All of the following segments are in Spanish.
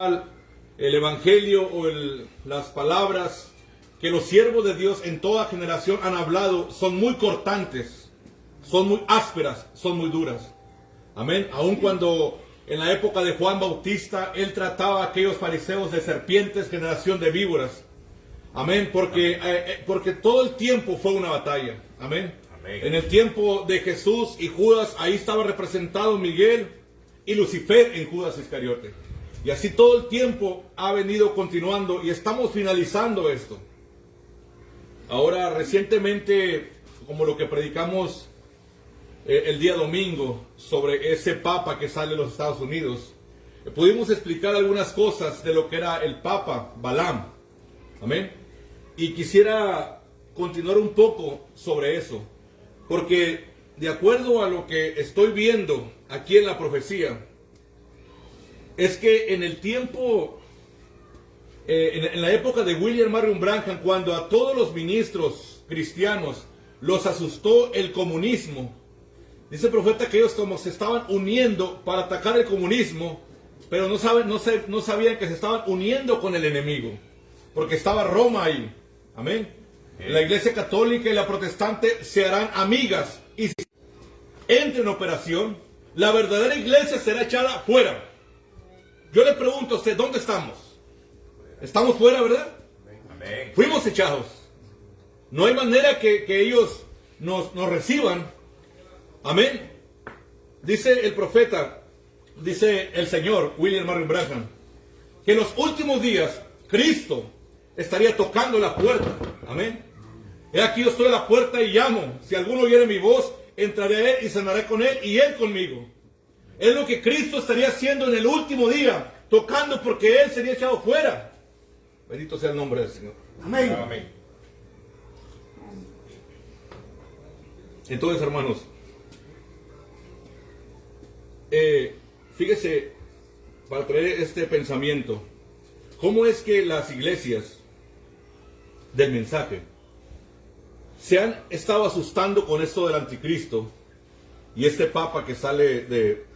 el evangelio o las palabras que los siervos de Dios en toda generación han hablado son muy cortantes, son muy ásperas, son muy duras. Amén. Aun cuando en la época de Juan Bautista él trataba a aquellos fariseos de serpientes, generación de víboras. Amén. Porque todo el tiempo fue una batalla. Amén. Amén. En el tiempo de Jesús y Judas, ahí estaba representado Miguel y Lucifer en Judas Iscariote. Y así todo el tiempo ha venido continuando y estamos finalizando esto. Ahora recientemente, como lo que predicamos el día domingo sobre ese papa que sale de los Estados Unidos, pudimos explicar algunas cosas de lo que era el papa Balaam. Amén. Y quisiera continuar un poco sobre eso, porque de acuerdo a lo que estoy viendo aquí en la profecía, es que en el tiempo, en la época de William Marion Branham, cuando a todos los ministros cristianos los asustó el comunismo, dice el profeta que ellos como se estaban uniendo para atacar el comunismo, pero no sabían que se estaban uniendo con el enemigo, porque estaba Roma ahí. Amén. La iglesia católica y la protestante se harán amigas y si entra en operación, la verdadera iglesia será echada fuera. Yo le pregunto a usted, ¿dónde estamos? Estamos fuera, ¿verdad? Amén. Fuimos echados. No hay manera que ellos nos reciban. Amén. Dice el profeta, dice el Señor, William Marion Branham, que en los últimos días Cristo estaría tocando la puerta. Amén. He aquí yo estoy a la puerta y llamo. Si alguno oyere mi voz, entraré a él y cenaré con él y él conmigo. Es lo que Cristo estaría haciendo en el último día, tocando porque él sería echado fuera. Bendito sea el nombre del Señor. Amén. Amén. Entonces, hermanos, fíjese, para traer este pensamiento, ¿cómo es que las iglesias del mensaje se han estado asustando con esto del anticristo y este papa que sale de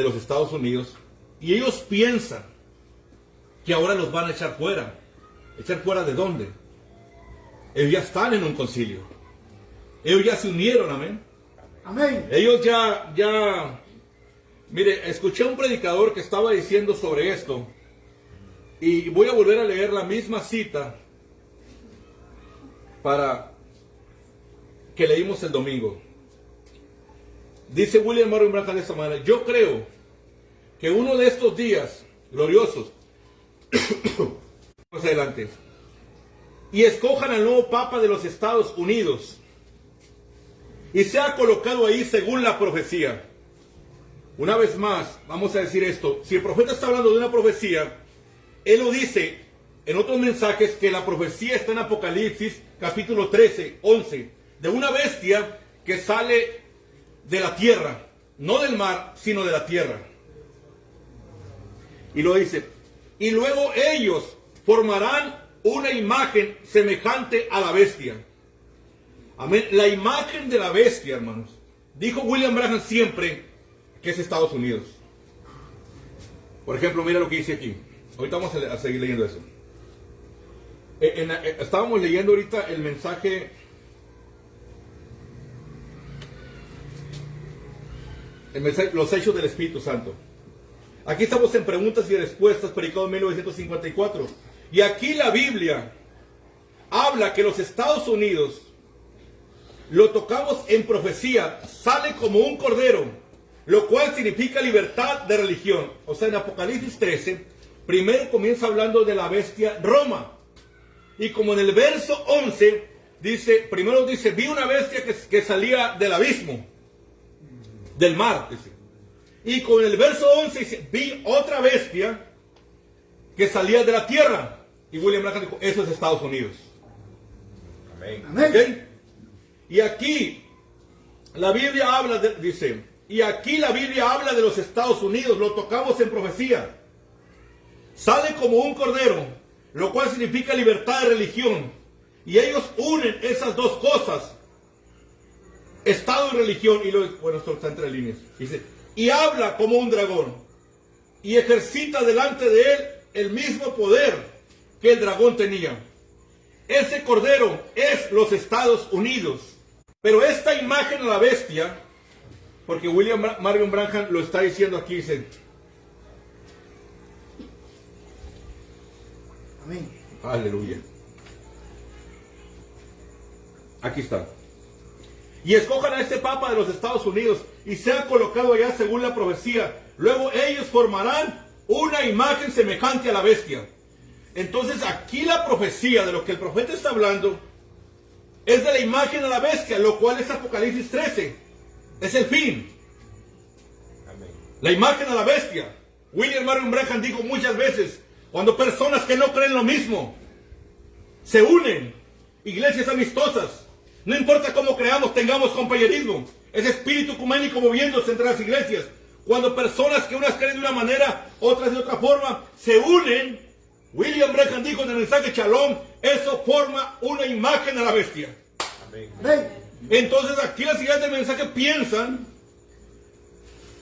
los Estados Unidos, y ellos piensan que ahora los van a echar fuera? ¿Echar fuera de dónde? Ellos ya están en un concilio, ellos ya se unieron. Amén. Amén. Ellos ya mire, escuché a un predicador que estaba diciendo sobre esto, y voy a volver a leer la misma cita para que leímos el domingo. Dice William Marion Branham de esta manera: yo creo que uno de estos días gloriosos, más adelante, y escojan al nuevo Papa de los Estados Unidos, y sea colocado ahí según la profecía. Una vez más, vamos a decir esto: si el profeta está hablando de una profecía, él lo dice en otros mensajes, que la profecía está en Apocalipsis capítulo 13, 11, de una bestia que sale de la tierra, no del mar, sino de la tierra. Y lo dice: y luego ellos formarán una imagen semejante a la bestia. Amén. La imagen de la bestia, hermanos, dijo William Branham siempre que es Estados Unidos. Por ejemplo, mira lo que dice aquí. Ahorita vamos a seguir leyendo eso. Estábamos leyendo ahorita el mensaje, los hechos del Espíritu Santo. Aquí estamos en preguntas y respuestas, predicado en 1954. Y aquí la Biblia habla que los Estados Unidos, lo tocamos en profecía, sale como un cordero, lo cual significa libertad de religión. O sea, en Apocalipsis 13, primero comienza hablando de la bestia Roma. Y como en el verso 11, primero dice, vi una bestia que salía del abismo, del mar, dice. Y con el verso 11 dice, vi otra bestia que salía de la tierra. Y William Branham dijo, eso es Estados Unidos. Amén. ¿Okay? Y aquí la Biblia habla, y aquí la Biblia habla de los Estados Unidos, lo tocamos en profecía. Sale como un cordero, lo cual significa libertad de religión. Y ellos unen esas dos cosas, Estado y religión. Y bueno, esto está entre líneas. Dice, y habla como un dragón. y ejercita delante de él el mismo poder que el dragón tenía. Ese cordero es los Estados Unidos. Pero esta imagen a la bestia, porque William Marion Branham lo está diciendo aquí, dice, Amén. aleluya. Aquí está. Y escojan a este Papa de los Estados Unidos y sea colocado allá según la profecía. Luego ellos formarán una imagen semejante a la bestia. Entonces aquí la profecía de lo que el profeta está hablando es de la imagen a la bestia, lo cual es Apocalipsis 13. Es el fin. Amén. La imagen a la bestia. William Marion Branham dijo muchas veces, cuando personas que no creen lo mismo se unen, iglesias amistosas, no importa cómo creamos, tengamos compañerismo, ese espíritu ecuménico moviéndose entre las iglesias, cuando personas que unas creen de una manera, otras de otra forma, se unen, William Branham dijo en el mensaje Shalom, eso forma una imagen a la bestia. Amén. Amén. Entonces aquí las iglesias del mensaje piensan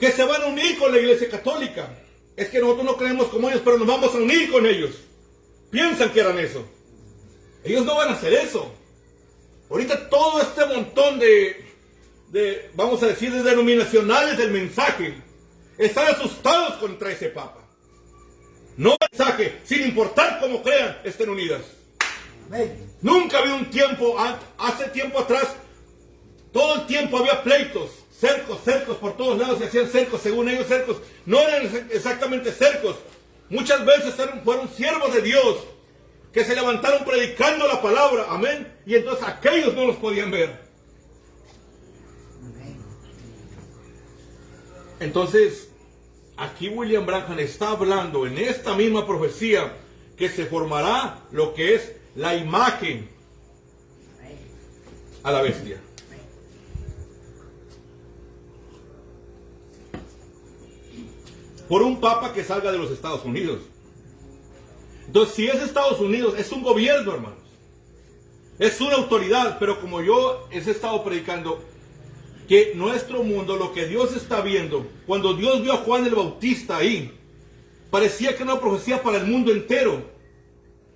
que se van a unir con la iglesia católica. Es que nosotros no creemos como ellos, pero nos vamos a unir con ellos. Piensan que harán eso. Ellos no van a hacer eso. Ahorita todo este montón de vamos a decir, de denominacionales del mensaje, están asustados contra ese Papa. No el mensaje, sin importar cómo crean, estén unidas. Amén. Nunca había un tiempo, hace tiempo atrás, todo el tiempo había pleitos, cercos por todos lados, se hacían cercos, según ellos cercos, no eran exactamente cercos. Muchas veces fueron siervos de Dios que se levantaron predicando la palabra, amén, y entonces aquellos no los podían ver. Amén. Entonces, aquí William Branham está hablando en esta misma profecía que se formará lo que es la imagen Amén. a la bestia. Por un papa que salga de los Estados Unidos. Entonces, si es Estados Unidos, es un gobierno, hermanos. Es una autoridad, pero como yo he estado predicando, que nuestro mundo, lo que Dios está viendo, cuando Dios vio a Juan el Bautista ahí, parecía que era una profecía para el mundo entero.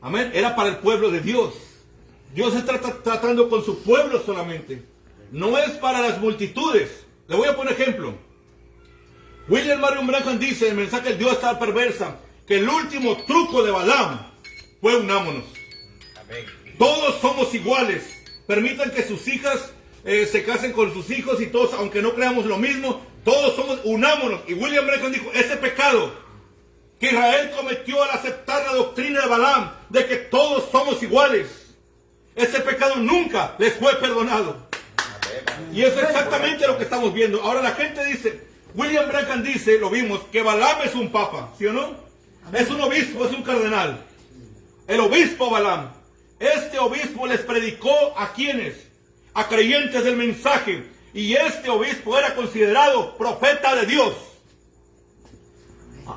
Amén. Era para el pueblo de Dios. Dios está tratando con su pueblo solamente. No es para las multitudes. Le voy a poner ejemplo. William Marion Branham dice en el mensaje El Dios está perversa, que el último truco de Balaam fue unámonos. Amén. Todos somos iguales. Permitan que sus hijas se casen con sus hijos y todos, aunque no creamos lo mismo, todos somos unámonos. Y William Branham dijo, ese pecado que Israel cometió al aceptar la doctrina de Balaam, de que todos somos iguales, ese pecado nunca les fue perdonado. Amén. Y eso es exactamente lo que estamos viendo. Ahora la gente dice, William Branham dice, lo vimos, que Balaam es un papa, ¿sí o no? Es un obispo, es un cardenal. El obispo Balaam. Este obispo les predicó a quienes, a creyentes del mensaje. Y este obispo era considerado profeta de Dios.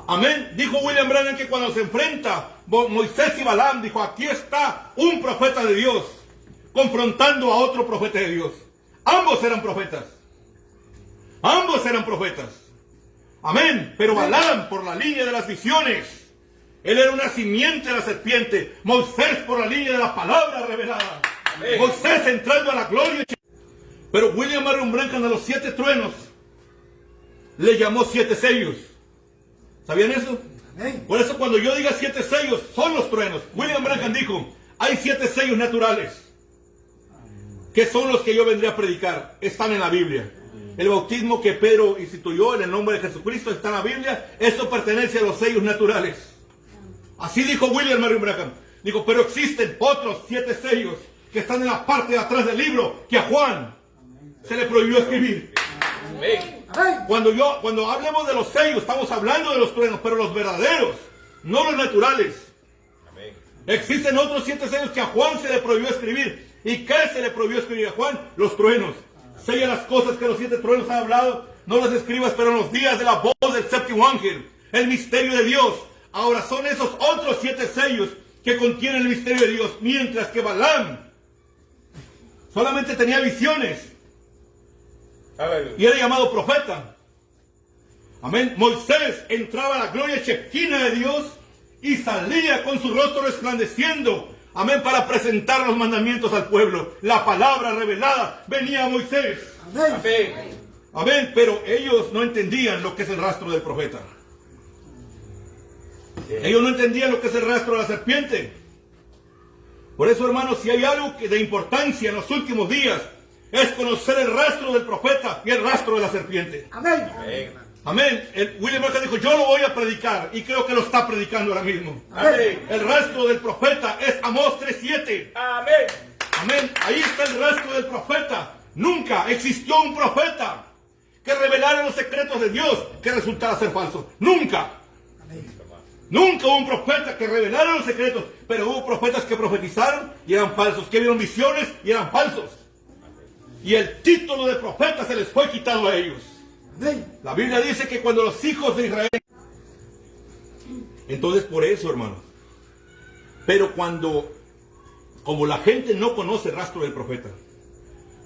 Amén. Dijo William Branham que cuando se enfrenta Moisés y Balaam, dijo, aquí está un profeta de Dios confrontando a otro profeta de Dios. Ambos eran profetas. Ambos eran profetas. Amén. Pero Balaam por la línea de las visiones. Él era una simiente de la serpiente. Moisés por la línea de la palabra revelada. Amén. Moisés entrando a la gloria. Pero William Marion Branham a los 7 truenos le llamó 7 sellos. ¿Sabían eso? Amén. Por eso cuando yo diga 7 sellos, son los truenos. William Branham dijo, hay 7 sellos naturales, que son los que yo vendré a predicar. Están en la Biblia. El bautismo que Pedro instituyó en el nombre de Jesucristo está en la Biblia. Eso pertenece a los sellos naturales. Así dijo William Marion Branham. Dijo, pero existen otros 7 sellos que están en la parte de atrás del libro, que a Juan se le prohibió escribir. Amén. Amén. Cuando hablemos de los sellos, estamos hablando de los truenos, pero los verdaderos, no los naturales. Amén. Existen otros 7 sellos que a Juan se le prohibió escribir. ¿Y qué se le prohibió escribir a Juan? Los truenos. Sella las cosas que los 7 truenos han hablado, no las escribas, pero en los días de la voz del séptimo ángel, el misterio de Dios. Ahora son esos otros 7 sellos que contienen el misterio de Dios, mientras que Balaam solamente tenía visiones Aleluya. y era llamado profeta. Amén. Moisés entraba a la gloria chequina de Dios y salía con su rostro resplandeciendo. Amén. Para presentar los mandamientos al pueblo. La palabra revelada venía a Moisés. Amén. Amén. Amén. Pero ellos no entendían lo que es el rastro del profeta. Ellos no entendían lo que es el rastro de la serpiente. Por eso, hermanos, si hay algo de importancia en los últimos días, es conocer el rastro del profeta y el rastro de la serpiente. Amén. Amén. Amén. William Branham dijo, yo lo voy a predicar, y creo que lo está predicando ahora mismo. Amén. El rastro del profeta es Amós 3:7. Amén. Amén. Ahí está el rastro del profeta. Nunca existió un profeta que revelara los secretos de Dios que resultara ser falso. Nunca. Nunca hubo un profeta que revelara los secretos, pero hubo profetas que profetizaron y eran falsos, que vieron visiones y eran falsos. Y el título de profeta se les fue quitado a ellos. Amén. La Biblia dice que cuando los hijos de Israel... Entonces por eso, hermano. Pero como la gente no conoce el rastro del profeta.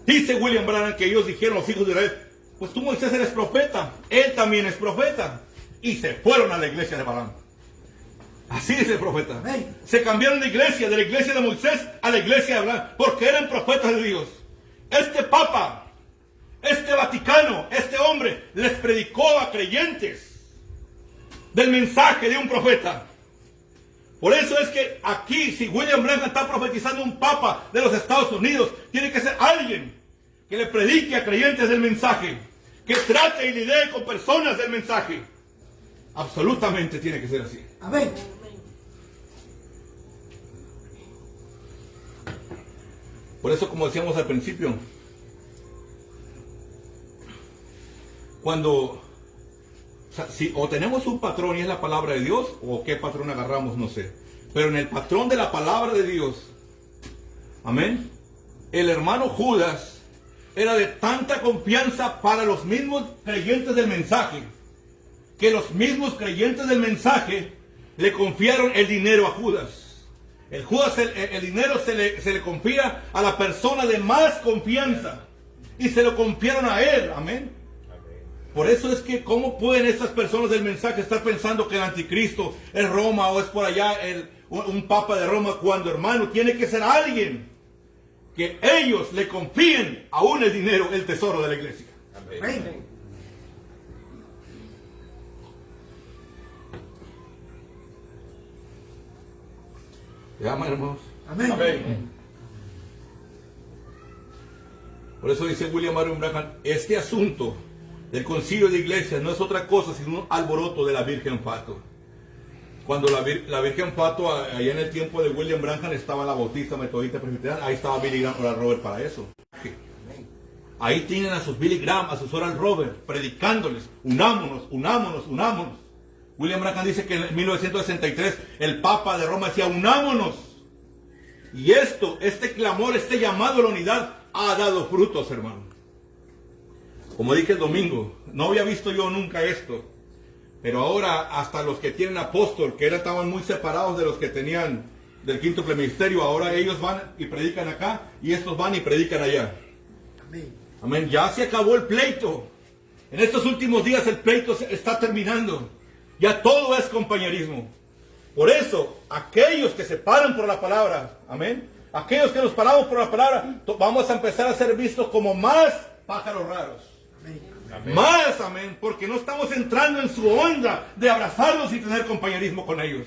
Dice William Branham que ellos dijeron, los hijos de Israel, pues tú Moisés eres profeta, él también es profeta. Y se fueron a la iglesia de Balaam. Así dice el profeta. Amén. Se cambiaron de la iglesia de Moisés a la iglesia de Abraham, porque eran profetas de Dios. Este Papa, este Vaticano, este hombre les predicó a creyentes del mensaje de un profeta. Por eso es que aquí, si William Branham está profetizando un Papa de los Estados Unidos, tiene que ser alguien que le predique a creyentes del mensaje, que trate y lidie con personas del mensaje. Absolutamente tiene que ser así. Amén. Por eso, como decíamos al principio, o tenemos un patrón y es la palabra de Dios, o qué patrón agarramos, no sé. Pero en el patrón de la palabra de Dios, amén, el hermano Judas era de tanta confianza para los mismos creyentes del mensaje, que los mismos creyentes del mensaje le confiaron el dinero a Judas. El dinero se le confía a la persona de más confianza. Y se lo confiaron a él. Amén. Por eso es que, ¿cómo pueden estas personas del mensaje estar pensando que el anticristo es Roma o es por allá un papa de Roma? Cuando, hermano, tiene que ser alguien que ellos le confíen aún el dinero, el tesoro de la iglesia. Amén. ¿Ya, hermanos? Amén. Amén. Por eso dice William Marion Branham, este asunto del concilio de iglesias no es otra cosa sino un alboroto de la Virgen Fato. Cuando la Virgen Fato, allá en el tiempo de William Branham, estaba la Bautista Metodista Presbiteriana, ahí estaba Billy Graham, Oral Robert para eso. Ahí tienen a sus Billy Graham, a sus Oral Robert, predicándoles, unámonos, unámonos, unámonos. William Branham dice que en 1963 el Papa de Roma decía, unámonos. Y este clamor, este llamado a la unidad ha dado frutos, hermano. Como dije el domingo, no había visto yo nunca esto. Pero ahora hasta los que tienen apóstol, que estaban muy separados de los que tenían del quíntuple ministerio, ahora ellos van y predican acá y estos van y predican allá. Amén. Amén. Ya se acabó el pleito. En estos últimos días el pleito está terminando. Ya todo es compañerismo. Por eso, aquellos que se paran por la palabra, amén, aquellos que nos paramos por la palabra, vamos a empezar a ser vistos como más pájaros raros. Amén. Más, amén, porque no estamos entrando en su onda de abrazarlos y tener compañerismo con ellos.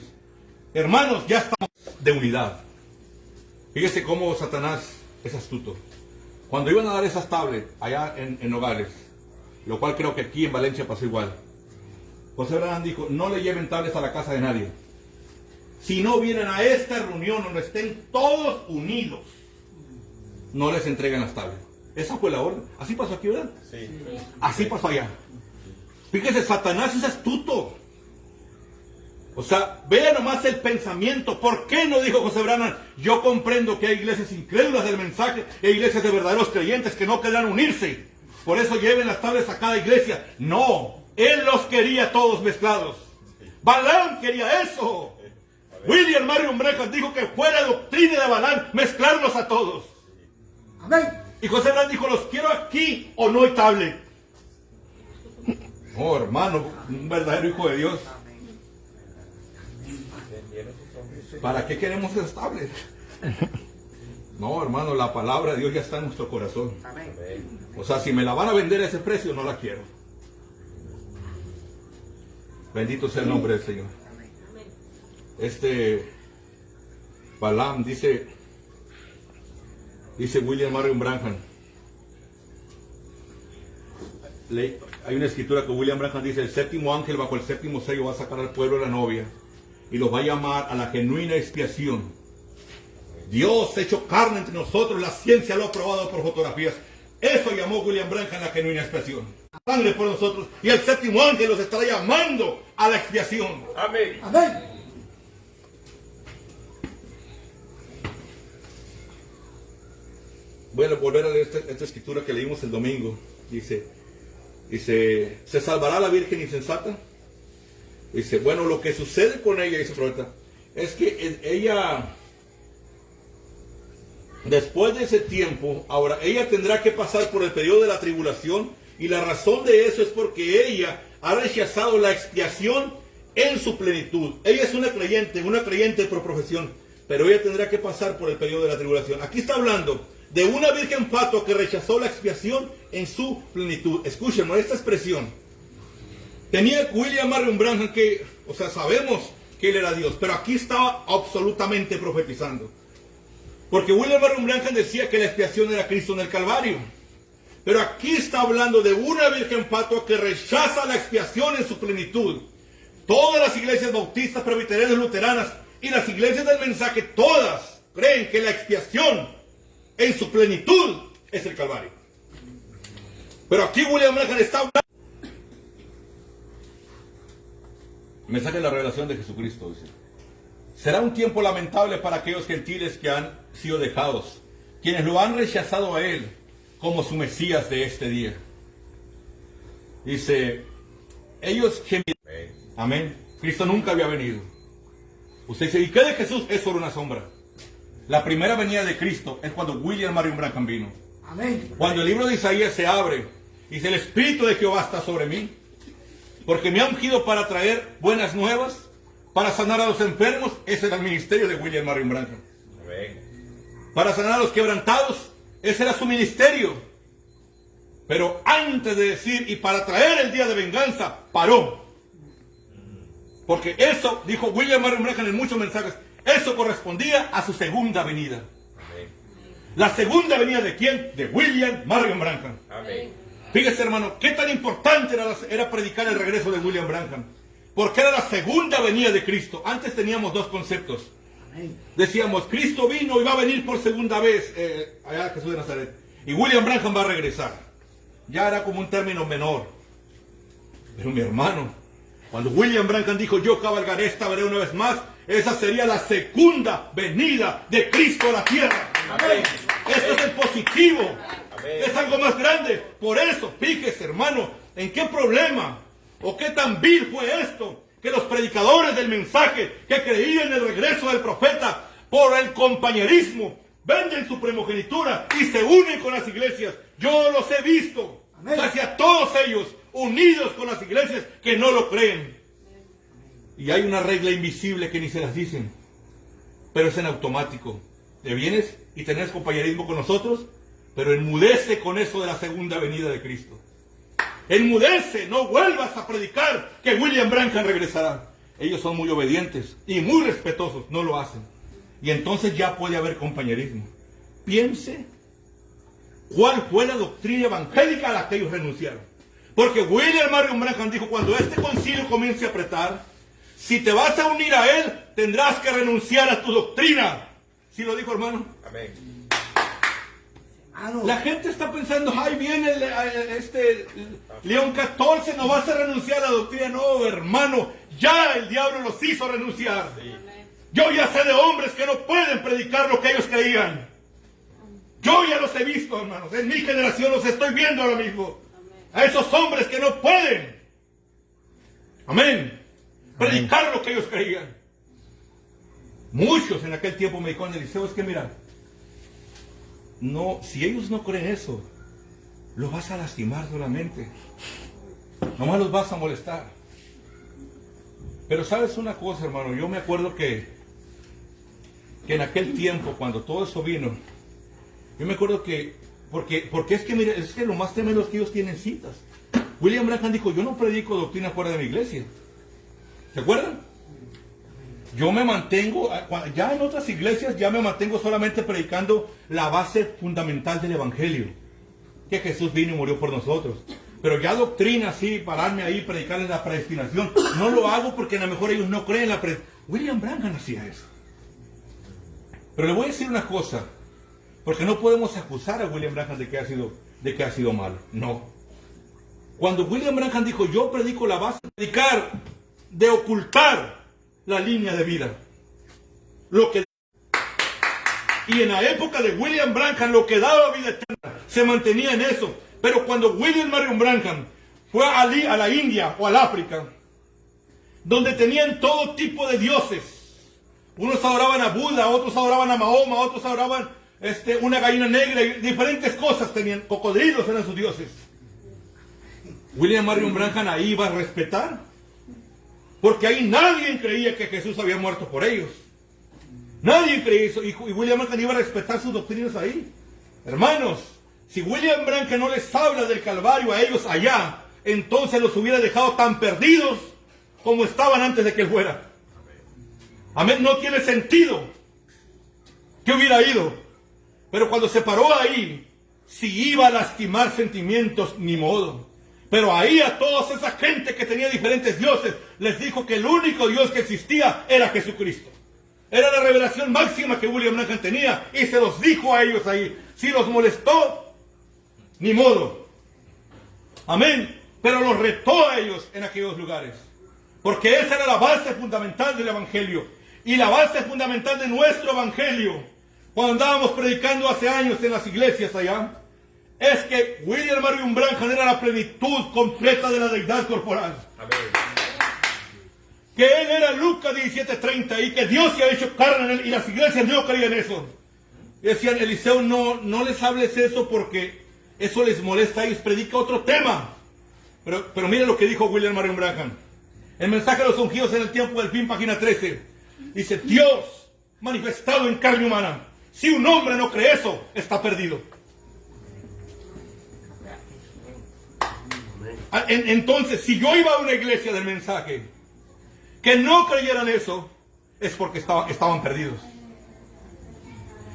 Hermanos, ya estamos de unidad. Fíjese cómo Satanás es astuto. Cuando iban a dar esas tablets allá en Nogales, lo cual creo que aquí en Valencia pasó igual, José Branham dijo, no le lleven tablets a la casa de nadie. Si no vienen a esta reunión donde estén todos unidos, no les entreguen las tablets. Esa fue la orden. Así pasó aquí, ¿verdad? Sí. Así pasó allá. Fíjese, Satanás es astuto. O sea, vea nomás el pensamiento. ¿Por qué no dijo José Branham? Yo comprendo que hay iglesias incrédulas del mensaje y hay iglesias de verdaderos creyentes que no querrán unirse. Por eso lleven las tablets a cada iglesia. No, él los quería todos mezclados. Balaam quería eso. William Marion Branham dijo que fuera doctrina de Balaam mezclarlos a todos. Amén. Y José Branham dijo, los quiero aquí o no hay tablet. Oh, hermano, un verdadero hijo de Dios. ¿Para qué queremos ser estables? No, hermano, la palabra de Dios ya está en nuestro corazón. Amén. O sea, si me la van a vender a ese precio, no la quiero. Bendito sea el nombre del Señor. Balaam dice William Marion Branham. Hay una escritura que William Branham dice: el séptimo ángel bajo el séptimo sello va a sacar al pueblo de la novia y los va a llamar a la genuina expiación. Dios hecho carne entre nosotros, la ciencia lo ha probado por fotografías. Eso llamó William Branham la genuina expiación. Sangre por nosotros, y el séptimo ángel los estará llamando a la expiación. Amén. Amén. Voy a volver a leer esta escritura que leímos el domingo. Dice, ¿se salvará la virgen insensata? Dice, bueno, lo que sucede con ella, dice el profeta, es que ella, después de ese tiempo, ahora, ella tendrá que pasar por el periodo de la tribulación, y la razón de eso es porque ella ha rechazado la expiación en su plenitud. Ella es una creyente por profesión, pero ella tendrá que pasar por el periodo de la tribulación. Aquí está hablando de una virgen fatua que rechazó la expiación en su plenitud. Escúchenme, esta expresión tenía William Marion Branham, que, o sea, sabemos que él era Dios, pero aquí estaba absolutamente profetizando. Porque William Marion Branham decía que la expiación era Cristo en el Calvario. Pero aquí está hablando de una virgen fatua que rechaza la expiación en su plenitud. Todas las iglesias bautistas, presbiterianas, luteranas y las iglesias del mensaje, todas creen que la expiación en su plenitud es el Calvario. Pero aquí William Branham está hablando. Mensaje de la revelación de Jesucristo, dice: será un tiempo lamentable para aquellos gentiles que han sido dejados, quienes lo han rechazado a Él como su Mesías de este día. Dice, ellos gemirán. Amén. Cristo nunca había venido. Usted dice, ¿y qué de Jesús? Es solo una sombra. La primera venida de Cristo es cuando William Marion Branham vino. Amén. Cuando el libro de Isaías se abre, dice, el Espíritu de Jehová está sobre mí, porque me ha ungido para traer buenas nuevas, para sanar a los enfermos. Ese era el ministerio de William Marion Branham. Amén. Para sanar a los quebrantados, ese era su ministerio. Pero antes de decir, y para traer el día de venganza, paró. Porque eso, dijo William Marion Branham en muchos mensajes, eso correspondía a su segunda venida. Amén. ¿La segunda venida de quién? De William Marion Branham. Amén. Fíjese, hermano, qué tan importante era predicar el regreso de William Branham. Porque era la segunda venida de Cristo. Antes teníamos dos conceptos. Amén. Decíamos, Cristo vino y va a venir por segunda vez allá a Jesús de Nazaret. Y William Branham va a regresar. Ya era como un término menor. Pero mi hermano, cuando William Branham dijo, yo cabalgaré esta veré una vez más, esa sería la segunda venida de Cristo a la tierra. Amén. Esto es el positivo. Amén. Es algo más grande. Por eso, fíjese, hermano, en qué problema o qué tan vil fue esto, que los predicadores del mensaje que creían en el regreso del profeta por el compañerismo venden su primogenitura y se unen con las iglesias. Yo los he visto, Amén. casi a todos ellos unidos con las iglesias que no lo creen. Y hay una regla invisible que ni se las dicen, pero es en automático. Te vienes y tenés compañerismo con nosotros, pero enmudece con eso de la segunda venida de Cristo. Enmudece, no vuelvas a predicar que William Branham regresará. Ellos son muy obedientes y muy respetuosos, no lo hacen. Y entonces ya puede haber compañerismo. Piense cuál fue la doctrina evangélica a la que ellos renunciaron. Porque William Marion Branham dijo, cuando este concilio comience a apretar, si te vas a unir a él, tendrás que renunciar a tu doctrina. ¿Sí lo dijo, hermano? Amén. Hermano. La gente está pensando, ay, viene León XIV, no vas a renunciar a la doctrina. No, hermano, ya el diablo los hizo renunciar. Sí. Yo ya sé de hombres que no pueden predicar lo que ellos creían. Yo ya los he visto, hermanos. En mi generación los estoy viendo ahora mismo. A esos hombres que no pueden. Amén. Predicar lo que ellos creían. Muchos en aquel tiempo me dijeron, Eliseo, es que mira, no, si ellos no creen eso, lo vas a lastimar solamente. Nomás los vas a molestar. Pero sabes una cosa, hermano, yo me acuerdo que en aquel tiempo, cuando todo eso vino, yo me acuerdo que, porque es que, mire, es que lo más tremendo es que ellos tienen citas. William Branham dijo, yo no predico doctrina fuera de mi iglesia. ¿Se acuerdan? Yo me mantengo, ya en otras iglesias ya me mantengo solamente predicando la base fundamental del evangelio. Que Jesús vino y murió por nosotros. Pero ya doctrina, sí, pararme ahí, predicarles la predestinación, no lo hago porque a lo mejor ellos no creen en la predestinación. William Branham hacía eso. Pero le voy a decir una cosa, porque no podemos acusar a William Branham de que ha sido malo. No. Cuando William Branham dijo, yo predico la base de predicar, de ocultar la línea de vida. Y en la época de William Branham, lo que daba vida eterna se mantenía en eso. Pero cuando William Marion Branham fue a la India o al África, donde tenían todo tipo de dioses, unos adoraban a Buda, otros adoraban a Mahoma, otros adoraban una gallina negra, y diferentes cosas tenían, cocodrilos eran sus dioses. William Marion Branham ahí iba a respetar, porque ahí nadie creía que Jesús había muerto por ellos. Nadie creía eso, y William Branham iba a respetar sus doctrinas ahí. Hermanos, si William Branham no les habla del Calvario a ellos allá, entonces los hubiera dejado tan perdidos como estaban antes de que él fuera. Amén, no tiene sentido que hubiera ido. Pero cuando se paró ahí, si iba a lastimar sentimientos, ni modo. Pero ahí a toda esa gente que tenía diferentes dioses, les dijo que el único Dios que existía era Jesucristo. Era la revelación máxima que William Branham tenía, y se los dijo a ellos ahí. Si los molestó, ni modo. Amén. Pero los retó a ellos en aquellos lugares. Porque esa era la base fundamental del evangelio. Y la base fundamental de nuestro evangelio, cuando andábamos predicando hace años en las iglesias allá, es que William Marion Branham era la plenitud completa de la deidad corporal. Amén. Que él era Lucas 17:30 y que Dios se ha hecho carne en él, y las iglesias no creían eso. Y decían, Eliseo, no les hables eso porque eso les molesta a ellos, predica otro tema. Pero mire lo que dijo William Marion Branham. El mensaje de los ungidos en el tiempo del fin, página 13. Dice, Dios manifestado en carne humana. Si un hombre no cree eso, está perdido. Entonces, si yo iba a una iglesia del mensaje que no creyeran eso, es porque estaban perdidos.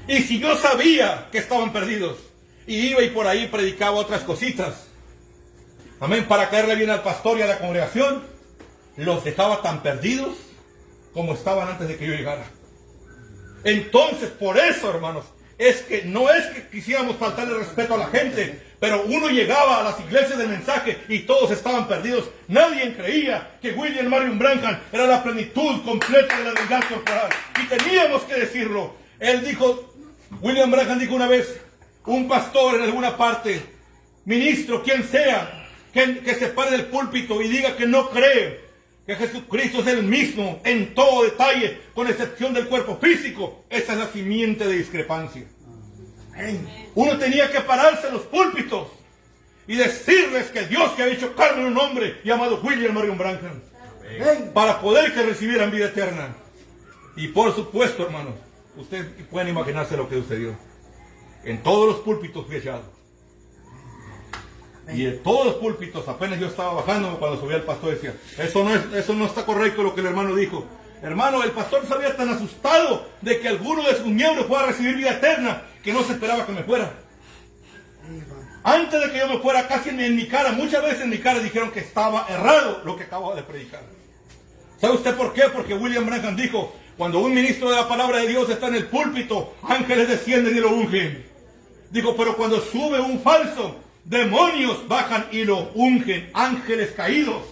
Y si yo sabía que estaban perdidos y iba y por ahí predicaba otras cositas, amén, para caerle bien al pastor y a la congregación, los dejaba tan perdidos como estaban antes de que yo llegara. Entonces, por eso, hermanos, es que no es que quisiéramos faltarle respeto a la gente, pero uno llegaba a las iglesias del mensaje y todos estaban perdidos. Nadie creía que William Marion Branham era la plenitud completa de la deidad corporal. Y teníamos que decirlo. William Branham dijo una vez, un pastor en alguna parte, ministro, quien sea, que se pare del púlpito y diga que no cree que Jesucristo es el mismo en todo detalle, con excepción del cuerpo físico, esa es la simiente de discrepancia. Uno tenía que pararse en los púlpitos y decirles que Dios se ha hecho carne en un hombre llamado William Marion Branham, para poder que recibieran vida eterna. Y por supuesto, hermanos, ustedes pueden imaginarse lo que sucedió. En todos los púlpitos fui echado. Y en todos los púlpitos, apenas yo estaba bajando, cuando subía el pastor decía, eso no está correcto lo que el hermano dijo. Hermano, el pastor se había tan asustado de que alguno de sus miembros fuera a recibir vida eterna, que no se esperaba que me fuera. Antes de que yo me fuera, casi en mi cara, muchas veces en mi cara dijeron que estaba errado lo que acababa de predicar. ¿Sabe usted por qué? Porque William Branham dijo, cuando un ministro de la palabra de Dios está en el púlpito, ángeles descienden y lo ungen. Dijo, pero cuando sube un falso, demonios bajan y lo ungen, ángeles caídos,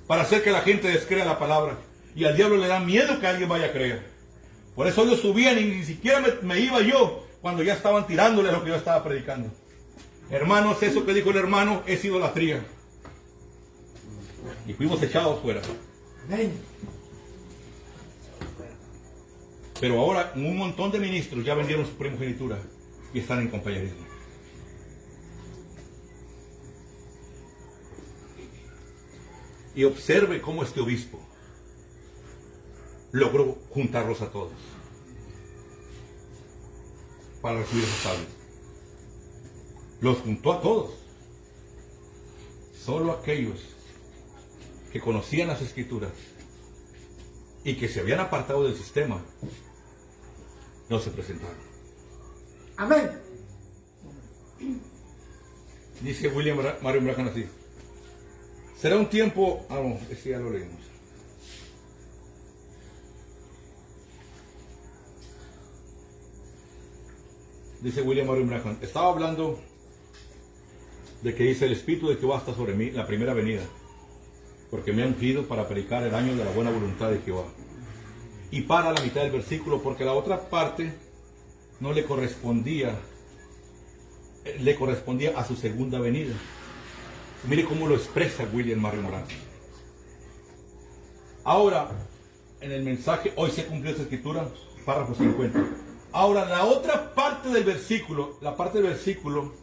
para hacer que la gente descrea la palabra. Y al diablo le da miedo que alguien vaya a creer. Por eso ellos subían y ni siquiera me iba yo cuando ya estaban tirándole lo que yo estaba predicando. Hermanos, eso que dijo el hermano es idolatría. Y fuimos echados fuera. Pero ahora un montón de ministros ya vendieron su primogenitura y están en compañerismo. Y observe cómo este obispo logró juntarlos a todos para recibir esos sabios. Los juntó a todos. Solo aquellos que conocían las escrituras y que se habían apartado del sistema no se presentaron. Amén. Dice William Marion Branham así: será un tiempo... Ah, no, ese ya lo leímos. Dice William Marion Branham, estaba hablando de que dice: el Espíritu de Jehová está sobre mí, la primera venida, porque me ha ungido para predicar el año de la buena voluntad de Jehová. Y para la mitad del versículo, porque la otra parte no le correspondía a su segunda venida. Mire cómo lo expresa William Marion Branham. Ahora, en el mensaje, hoy se cumplió esta escritura, párrafo 50. Ahora, la otra parte del versículo, la parte del versículo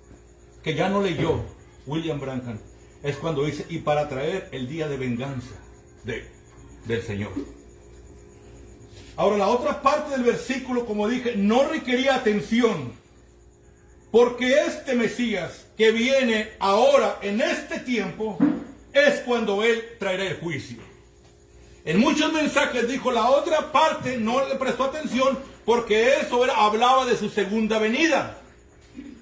que ya no leyó William Branham, es cuando dice: y para traer el día de venganza del Señor. Ahora, la otra parte del versículo, como dije, no requería atención, porque este Mesías que viene ahora en este tiempo es cuando Él traerá el juicio. En muchos mensajes dijo: la otra parte no le prestó atención porque eso hablaba de su segunda venida.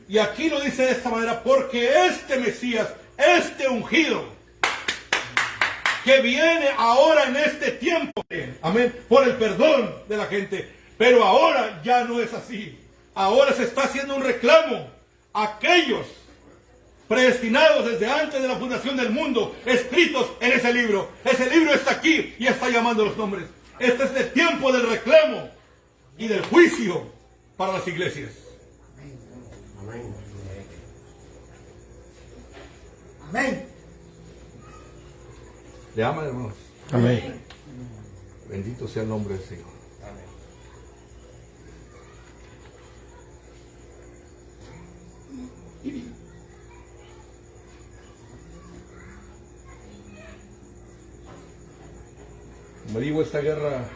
Y aquí lo dice de esta manera: porque este Mesías, este ungido, que viene ahora en este tiempo, amén, por el perdón de la gente, pero ahora ya no es así. Ahora se está haciendo un reclamo a aquellos predestinados desde antes de la fundación del mundo, escritos en ese libro. Ese libro está aquí y está llamando los nombres. Este es el tiempo del reclamo y del juicio para las iglesias. Amén. Amén. ¿Le aman, hermanos? Amén. Bendito sea el nombre del Señor. Amén. Como digo, esta guerra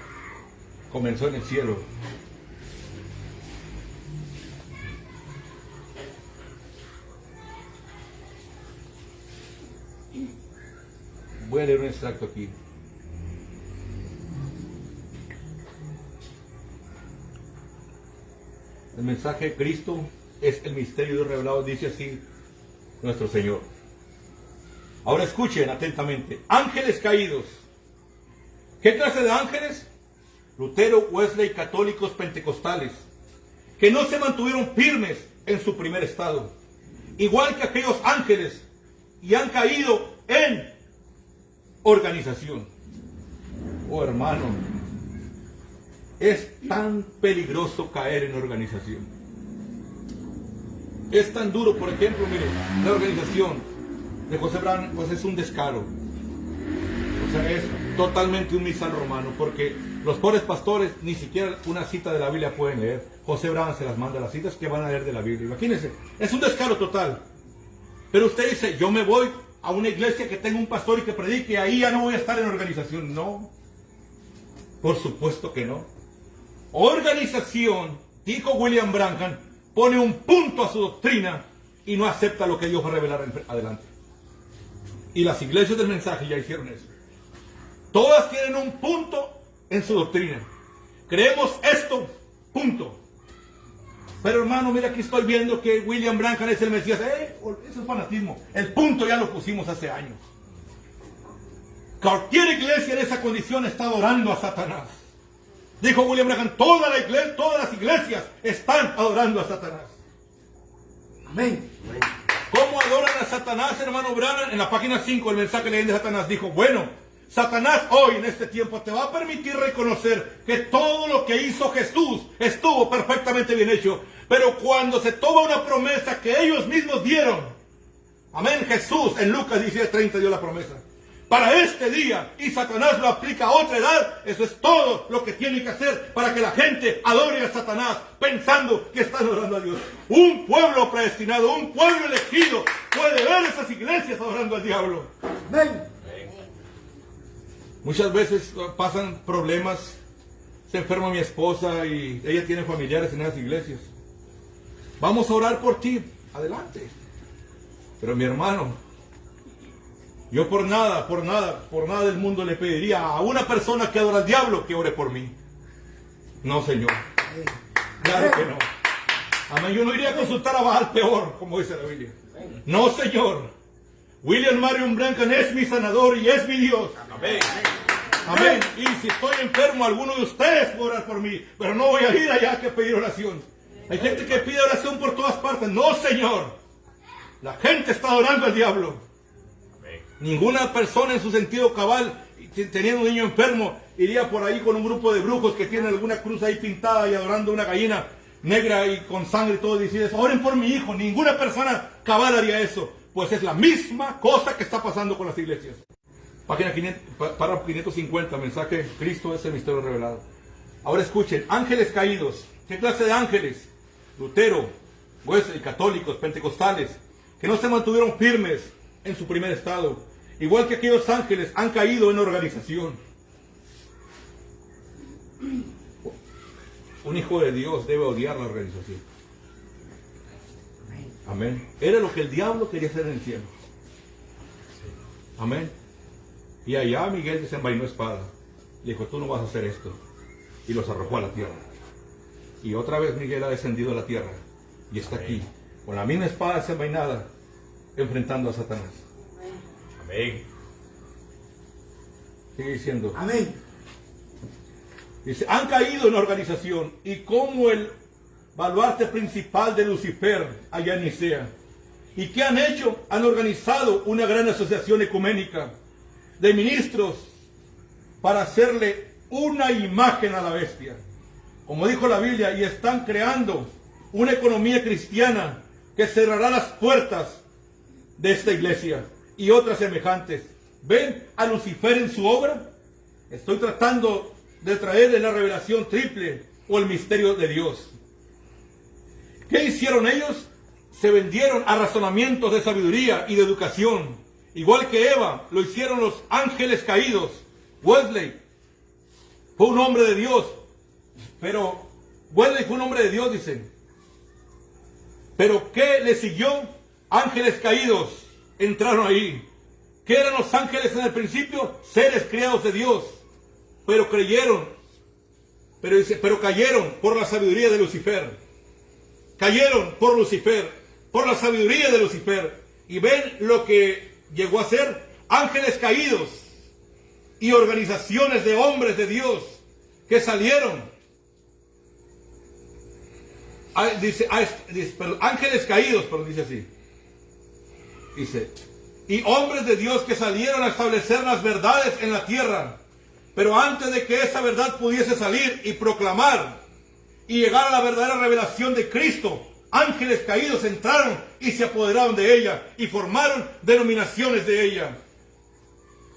comenzó en el cielo. Voy a leer un extracto aquí. El mensaje de Cristo es el misterio de Dios revelado, dice así nuestro Señor. Ahora escuchen atentamente. Ángeles caídos. ¿Qué clase de ángeles? Lutero, Wesley, católicos pentecostales, que no se mantuvieron firmes en su primer estado, igual que aquellos ángeles, y han caído en organización. Oh, hermano, es tan peligroso caer en organización. Es tan duro. Por ejemplo, mire, la organización de José Branham, pues es un descaro. O sea, es totalmente un misal romano, porque los pobres pastores ni siquiera una cita de la Biblia pueden leer. José Branham se las manda las citas que van a leer de la Biblia. Imagínense, es un descaro total. Pero usted dice: yo me voy a una iglesia que tenga un pastor y que predique, ahí ya no voy a estar en organización. No, por supuesto que no. Organización, dijo William Branham, pone un punto a su doctrina y no acepta lo que Dios va a revelar adelante. Y las iglesias del mensaje ya hicieron eso. Todas tienen un punto en su doctrina. Creemos esto, punto. Pero hermano, mira, aquí estoy viendo que William Branham es el Mesías. Eso es fanatismo. El punto ya lo pusimos hace años. Cualquier iglesia en esa condición está adorando a Satanás. Dijo William Branham: todas las iglesias están adorando a Satanás. Amén. ¿Cómo adoran a Satanás, hermano Branham? En la página 5, el mensaje leyendo de Satanás dijo: bueno, Satanás hoy en este tiempo te va a permitir reconocer que todo lo que hizo Jesús estuvo perfectamente bien hecho. Pero cuando se toma una promesa que ellos mismos dieron, amén, Jesús en Lucas 17:30 dio la promesa para este día, y Satanás lo aplica a otra edad. Eso es todo lo que tiene que hacer para que la gente adore a Satanás, pensando que están adorando a Dios. Un pueblo predestinado, un pueblo elegido puede ver esas iglesias adorando al diablo. Amén. Muchas veces pasan problemas, se enferma mi esposa y ella tiene familiares en esas iglesias. Vamos a orar por ti, adelante. Pero mi hermano, yo por nada del mundo le pediría a una persona que adora al diablo que ore por mí. No, Señor. Claro que no. Amén. Yo no iría a consultar a Baal peor, como dice la Biblia. No, Señor. William Marion Branham es mi sanador y es mi Dios. Amén. Amén. Y si estoy enfermo, alguno de ustedes puede orar por mí. Pero no voy a ir allá que pedir oración. Hay gente que pide oración por todas partes. No, Señor. La gente está adorando al diablo. Amén. Ninguna persona en su sentido cabal, teniendo un niño enfermo, iría por ahí con un grupo de brujos que tienen alguna cruz ahí pintada y adorando una gallina negra y con sangre y todo, y decir, oren por mi hijo. Ninguna persona cabal haría eso. Pues es la misma cosa que está pasando con las iglesias. Página 550, mensaje, Cristo es el misterio revelado. Ahora escuchen, ángeles caídos. ¿Qué clase de ángeles? Lutero, Wesley, católicos, pentecostales, que no se mantuvieron firmes en su primer estado. Igual que aquellos ángeles han caído en organización. Un hijo de Dios debe odiar la organización. Amén. Era lo que el diablo quería hacer en el cielo. Amén. Y allá Miguel desenvainó espada. Le dijo, tú no vas a hacer esto. Y los arrojó a la tierra. Y otra vez Miguel ha descendido a la tierra. Y está aquí, con la misma espada desenvainada, enfrentando a Satanás. Amén. Sigue diciendo. Amén. Dice, han caído en la organización. Y como el baluarte principal de Lucifer allá en Nicea. ¿Y qué han hecho? Han organizado una gran asociación ecuménica de ministros para hacerle una imagen a la bestia. Como dijo la Biblia, y están creando una economía cristiana que cerrará las puertas de esta iglesia y otras semejantes. ¿Ven a Lucifer en su obra? Estoy tratando de traerle la revelación triple o el misterio de Dios. ¿Qué hicieron ellos? Se vendieron a razonamientos de sabiduría y de educación. Igual que Eva, lo hicieron los ángeles caídos. Wesley fue un hombre de Dios. Pero Wesley fue un hombre de Dios, dicen. Pero ¿qué le siguió? Ángeles caídos entraron ahí. ¿Qué eran los ángeles en el principio? Seres criados de Dios. Pero cayeron por la sabiduría de Lucifer. Cayeron por Lucifer, por la sabiduría de Lucifer. Y ven lo que llegó a ser ángeles caídos y organizaciones de hombres de Dios que salieron. Ángeles caídos, pero dice así. Dice, y hombres de Dios que salieron a establecer las verdades en la tierra. Pero antes de que esa verdad pudiese salir y proclamar y llegar a la verdadera revelación de Cristo, ángeles caídos entraron y se apoderaron de ella y formaron denominaciones de ella.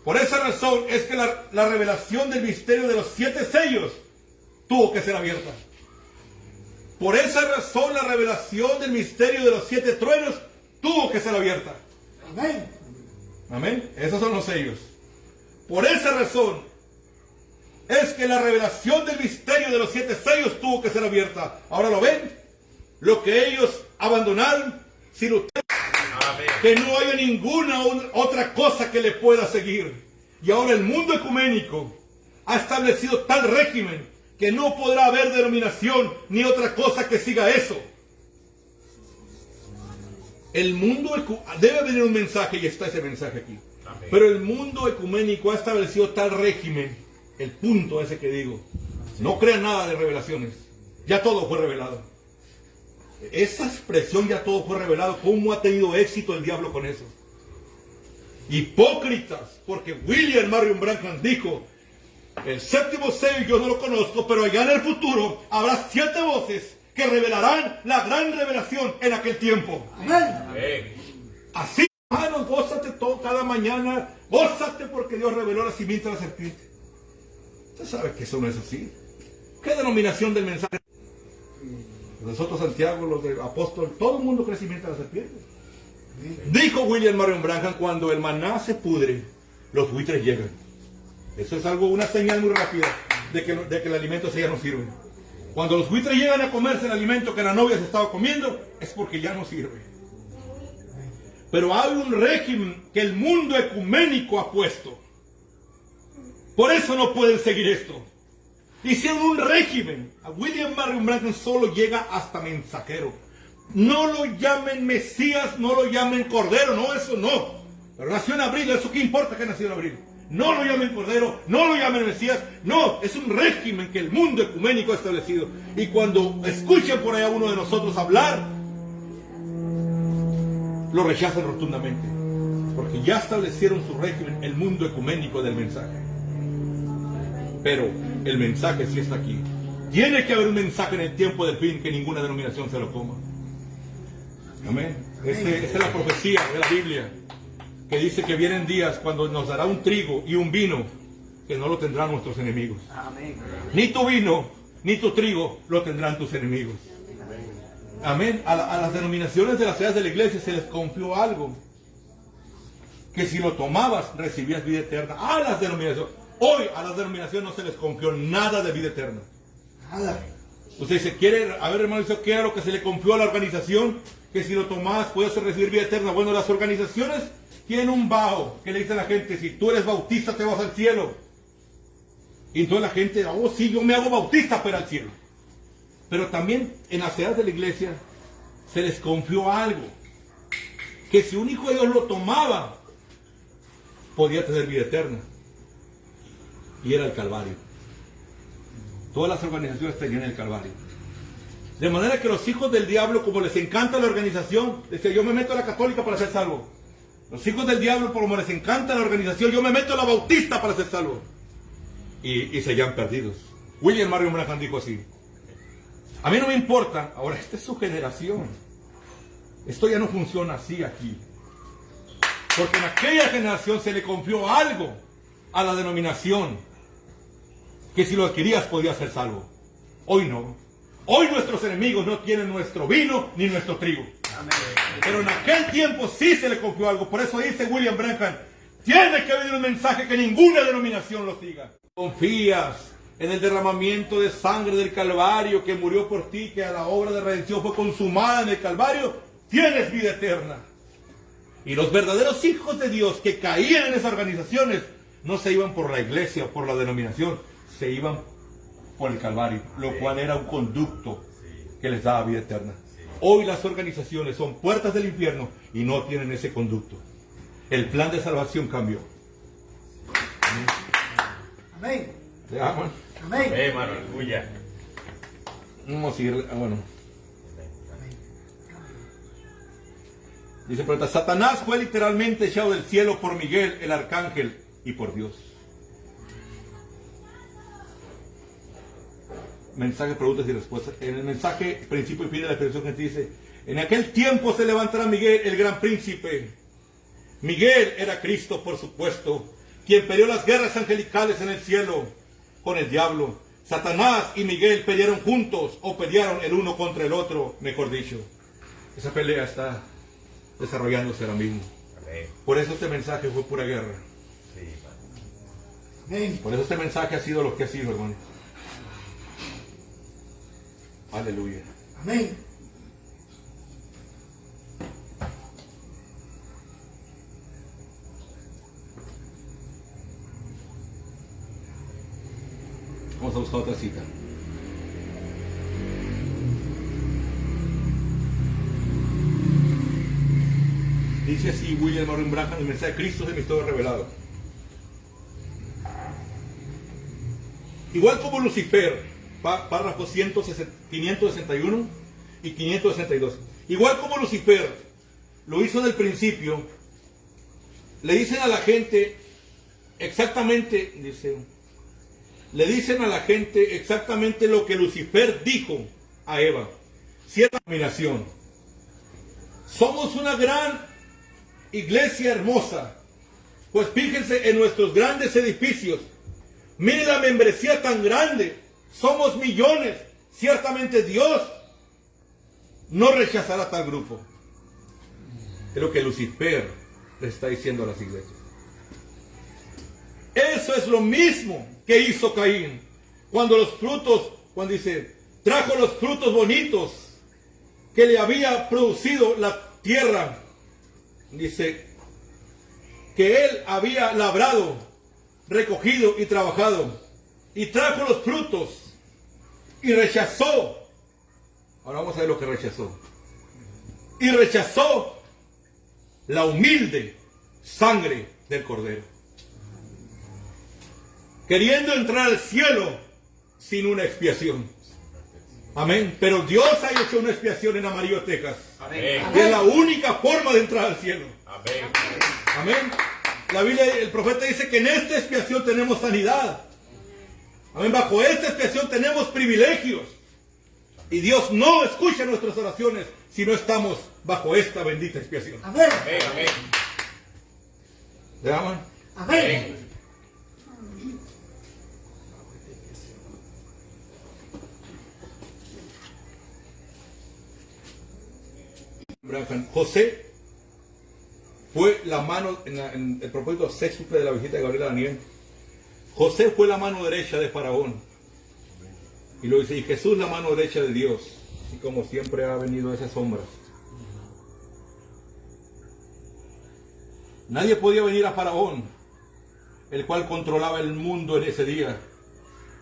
Por esa razón es que la revelación del misterio de los 7 sellos tuvo que ser abierta. Por esa razón la revelación del misterio de los 7 truenos tuvo que ser abierta. Amén. Amén. Esos son los sellos. Por esa razón es que la revelación del misterio de los 7 sellos tuvo que ser abierta. Ahora lo ven. Lo que ellos abandonaron, sin usted, que no haya ninguna otra cosa que le pueda seguir. Y ahora el mundo ecuménico ha establecido tal régimen que no podrá haber denominación ni otra cosa que siga eso. El mundo debe venir un mensaje y está ese mensaje aquí. Amén. Pero el mundo ecuménico ha establecido tal régimen, el punto ese que digo. No crean nada de revelaciones. Ya todo fue revelado. Esa expresión ya todo fue revelado. ¿Cómo ha tenido éxito el diablo con eso? Hipócritas, porque William Marion Branham dijo, el 7º sello yo no lo conozco, pero allá en el futuro habrá 7 voces que revelarán la gran revelación en aquel tiempo. Amén. Así, hermanos, gózate todo cada mañana, gózate porque Dios reveló la simiente de la serpiente. Usted sabe que eso no es así. ¿Qué denominación del mensaje? Nosotros, Santiago, los del apóstol, todo el mundo cree simiente de la serpiente. Dijo William Marion Branham, cuando el maná se pudre, los buitres llegan. Eso es algo, una señal muy rápida de que el alimento ya no sirve. Cuando los buitres llegan a comerse el alimento que la novia se estaba comiendo, es porque ya no sirve. Pero hay un régimen que el mundo ecuménico ha puesto. Por eso no pueden seguir esto. Hicieron un régimen. A William Marion Branham solo llega hasta mensajero. No lo llamen Mesías, no lo llamen Cordero, no, eso no. Pero nació en abril, ¿eso qué importa que nació en abril? No lo llamen Cordero, no lo llamen Mesías, no, es un régimen que el mundo ecuménico ha establecido. Y cuando escuchen por ahí a uno de nosotros hablar, lo rechazan rotundamente. Porque ya establecieron su régimen, el mundo ecuménico del mensaje. Pero el mensaje sí está aquí. Tiene que haber un mensaje en el tiempo del fin que ninguna denominación se lo coma. Amén. Esa es la profecía de la Biblia, que dice que vienen días cuando nos dará un trigo y un vino que no lo tendrán nuestros enemigos. Amén. Ni tu vino, ni tu trigo lo tendrán tus enemigos. Amén. A las denominaciones de las edades de la iglesia se les confió algo, que si lo tomabas recibías vida eterna. A las denominaciones. Hoy a las denominaciones no se les confió nada de vida eterna. Nada. Usted dice, a ver hermano, ¿qué era lo que se le confió a la organización? Que si lo tomabas puedes recibir vida eterna. Bueno, las organizaciones tienen un bajo que le dice a la gente, si tú eres bautista te vas al cielo. Y entonces la gente, oh sí, yo me hago bautista para el cielo. Pero también en las edades de la iglesia se les confió algo, que si un hijo de Dios lo tomaba, podía tener vida eterna. Y era el Calvario. Todas las organizaciones tenían el Calvario. De manera que los hijos del diablo, como les encanta la organización, decía, yo me meto a la católica para ser salvo. Los hijos del diablo, como les encanta la organización, yo me meto a la bautista para ser salvo. Y se hallan perdidos. William Marion Branham dijo así: a mí no me importa, ahora esta es su generación. Esto ya no funciona así aquí. Porque en aquella generación se le confió algo a la denominación, que si lo adquirías podías ser salvo. Hoy no. Hoy nuestros enemigos no tienen nuestro vino ni nuestro trigo. Amén. Pero en aquel tiempo sí se le confió algo. Por eso dice William Branham, tiene que venir un mensaje que ninguna denominación lo siga. Confías en el derramamiento de sangre del Calvario, que murió por ti, que a la obra de redención fue consumada en el Calvario, tienes vida eterna. Y los verdaderos hijos de Dios que caían en esas organizaciones no se iban por la iglesia o por la denominación, se iban por el Calvario, lo cual era un conducto que les daba vida eterna. Hoy las organizaciones son puertas del infierno y no tienen ese conducto. El plan de salvación cambió. Amén. ¿Se aman? Amén. Hermano, aleluya. Vamos a ir, bueno. Dice, pero Satanás fue literalmente echado del cielo por Miguel, el arcángel, y por Dios. Mensaje, preguntas y respuestas. En el mensaje, principio y fin de la expresión que dice, en aquel tiempo se levantará Miguel, el gran príncipe. Miguel era Cristo, por supuesto, quien peleó las guerras angelicales en el cielo con el diablo. Satanás y Miguel pelearon juntos, o pelearon el uno contra el otro, mejor dicho. Esa pelea está desarrollándose ahora mismo. Amén. Por eso este mensaje fue pura guerra. Sí, hermano. Amén. Por eso este mensaje ha sido lo que ha sido, hermano. Aleluya. Amén. Vamos a buscar otra cita. Dice así William Marion Branham, el mensaje de Cristo es el misterio revelado. Igual como Lucifer, párrafos 561 y 562. Igual como Lucifer lo hizo en el principio, le dicen a la gente exactamente, le dicen a la gente exactamente lo que Lucifer dijo a Eva. Cierta dominación. Somos una gran iglesia hermosa. Pues fíjense en nuestros grandes edificios. Miren la membresía tan grande. Somos millones. Ciertamente Dios no rechazará tal grupo. Es lo que Lucifer le está diciendo a las iglesias. Eso es lo mismo que hizo Caín. Cuando dice, trajo los frutos bonitos que le había producido la tierra. Dice que él había labrado, recogido y trabajado. Y trajo los frutos y rechazó. Ahora vamos a ver lo que rechazó. Y rechazó la humilde sangre del Cordero, queriendo entrar al cielo sin una expiación. Amén. Pero Dios ha hecho una expiación en Amarillo, Texas. Amén. Que es la única forma de entrar al cielo. Amén. Amén. La Biblia, el profeta dice que en esta expiación tenemos sanidad. Amén. Bajo esta expiación tenemos privilegios. Y Dios no escucha nuestras oraciones si no estamos bajo esta bendita expiación. Amén. Amén. Amén. ¿Le aman? Amén. José fue la mano, en el propósito sextuple de la visita de Gabriel a Daniel, José fue la mano derecha de Faraón. Y lo dice, y Jesús la mano derecha de Dios. Y como siempre ha venido esa sombra. Nadie podía venir a Faraón, el cual controlaba el mundo en ese día.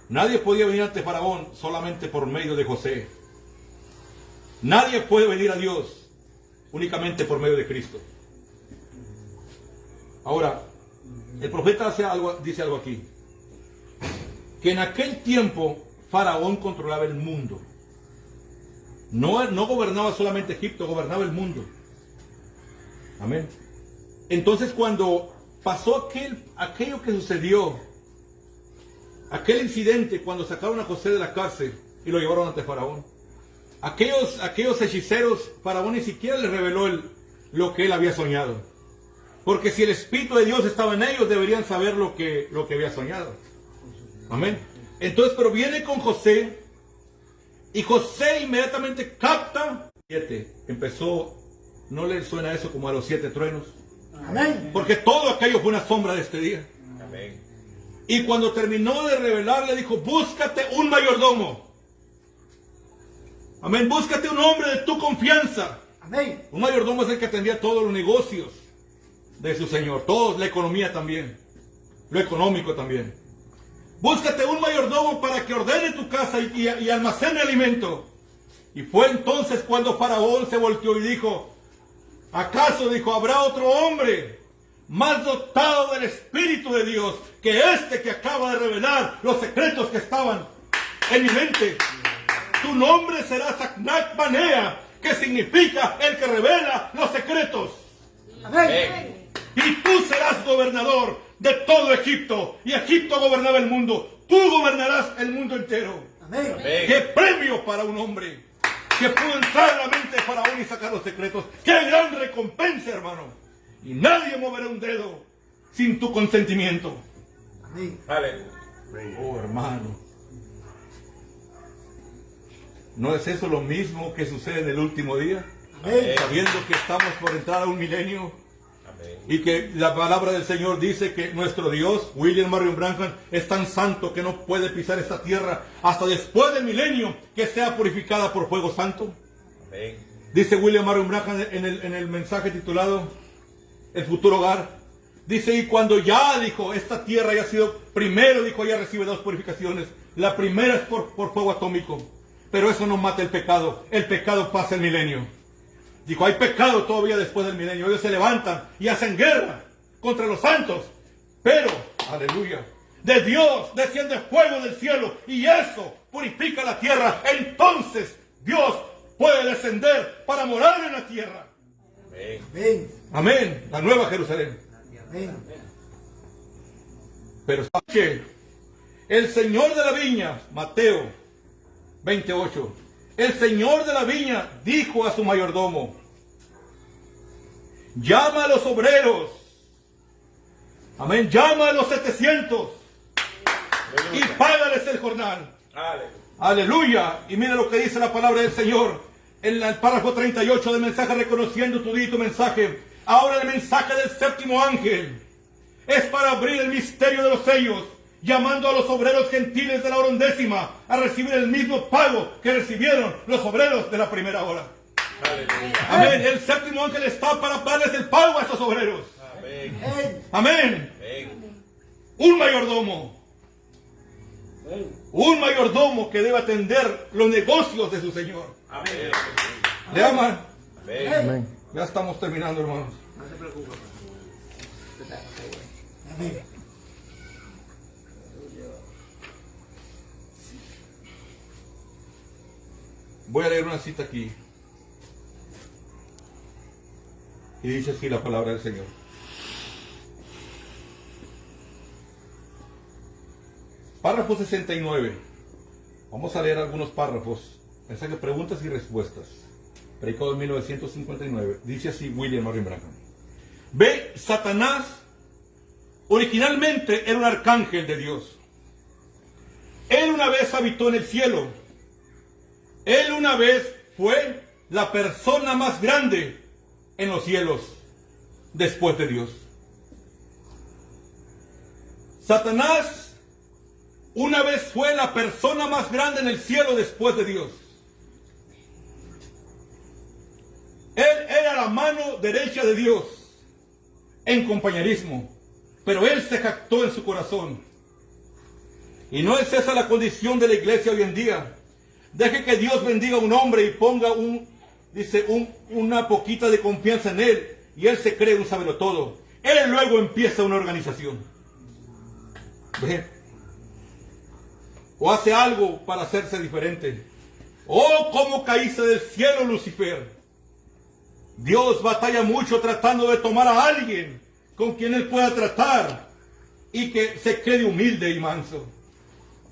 Nadie podía venir ante Faraón solamente por medio de José. Nadie puede venir a Dios únicamente por medio de Cristo. Ahora, el profeta dice algo aquí. Que en aquel tiempo Faraón controlaba el mundo. No gobernaba solamente Egipto, gobernaba el mundo. Amén. Entonces cuando pasó aquello que sucedió, aquel incidente cuando sacaron a José de la cárcel y lo llevaron ante Faraón, aquellos hechiceros, Faraón ni siquiera les reveló lo que él había soñado. Porque si el Espíritu de Dios estaba en ellos, deberían saber lo que había soñado. Amén. Entonces, pero viene con José, y José inmediatamente capta. Empezó, ¿no le suena eso como a los 7 truenos? Amén. Porque todo aquello fue una sombra de este día. Amén. Y cuando terminó de revelar, le dijo, búscate un mayordomo. Amén, búscate un hombre de tu confianza. Amén. Un mayordomo es el que atendía todos los negocios de su señor, toda la economía también, lo económico también. Búscate un mayordomo para que ordene tu casa y almacene alimento. Y fue entonces cuando Faraón se volteó y dijo, ¿acaso, dijo, habrá otro hombre más dotado del Espíritu de Dios que este que acaba de revelar los secretos que estaban en mi mente? Tu nombre será Sacnac Banea, que significa el que revela los secretos. Amén. Y tú serás gobernador de todo Egipto. Y Egipto gobernaba el mundo. Tú gobernarás el mundo entero. Amén. Amén. ¡Qué premio para un hombre que pudo entrar en la mente de Faraón y sacar los secretos! ¡Qué gran recompensa, hermano! Y nadie moverá un dedo sin tu consentimiento. Amén. Aleluya. Oh, hermano. ¿No es eso lo mismo que sucede en el último día? Amén. Sabiendo que estamos por entrar a un milenio. Amén. Y que la palabra del Señor dice que nuestro Dios, William Marion Branham, es tan santo que no puede pisar esta tierra hasta después del milenio que sea purificada por fuego santo. Amén. Dice William Marion Branham en el mensaje titulado El futuro hogar. Dice, y cuando ya, dijo, esta tierra haya sido, primero, dijo, ya recibe 2 purificaciones. La primera es por fuego atómico. Pero eso no mata el pecado. El pecado pasa el milenio. Dijo, hay pecado todavía después del milenio. Ellos se levantan y hacen guerra contra los santos. Pero, aleluya, de Dios desciende fuego del cielo y eso purifica la tierra. Entonces Dios puede descender para morar en la tierra. Amén. Amén. Amén. La nueva Jerusalén. Amén. Pero ¿sabe qué? El Señor de la viña, Mateo 28. El Señor de la viña dijo a su mayordomo, llama a los obreros. Amén. Llama a los 700 y págales el jornal. Aleluya. Aleluya. Y mira lo que dice la palabra del Señor en el párrafo 38 del mensaje, reconociendo tu dito mensaje. Ahora el mensaje del 7º ángel. es para abrir el misterio de los sellos, llamando a los obreros gentiles de la hora 11ª a recibir el mismo pago que recibieron los obreros de la primera hora. Aleluya. Amén. El séptimo ángel está para darles el pago a esos obreros. Amén. Amén. Amén. Un mayordomo. Un mayordomo que debe atender los negocios de su Señor. Amén. ¿Le aman? Amén. Amén. Ya estamos terminando, hermanos. No se preocupe. Amén. Voy a leer una cita aquí. Y dice así la palabra del Señor. Párrafo 69. Vamos a leer algunos párrafos. Mensaje, preguntas y respuestas. Predicado en 1959. Dice así William Marion Branham. Ve, Satanás originalmente era un arcángel de Dios. Él una vez habitó en el cielo. Él una vez fue la persona más grande en los cielos después de Dios. Satanás una vez fue la persona más grande en el cielo después de Dios. Él era la mano derecha de Dios en compañerismo, pero él se jactó en su corazón. Y no es esa la condición de la iglesia hoy en día. Deje que Dios bendiga a un hombre y ponga una poquita de confianza en él, y él se cree un sabelotodo. Él luego empieza una organización. ¿Ve? O hace algo para hacerse diferente. Oh, cómo caíste del cielo, Lucifer. Dios batalla mucho tratando de tomar a alguien con quien él pueda tratar y que se quede humilde y manso.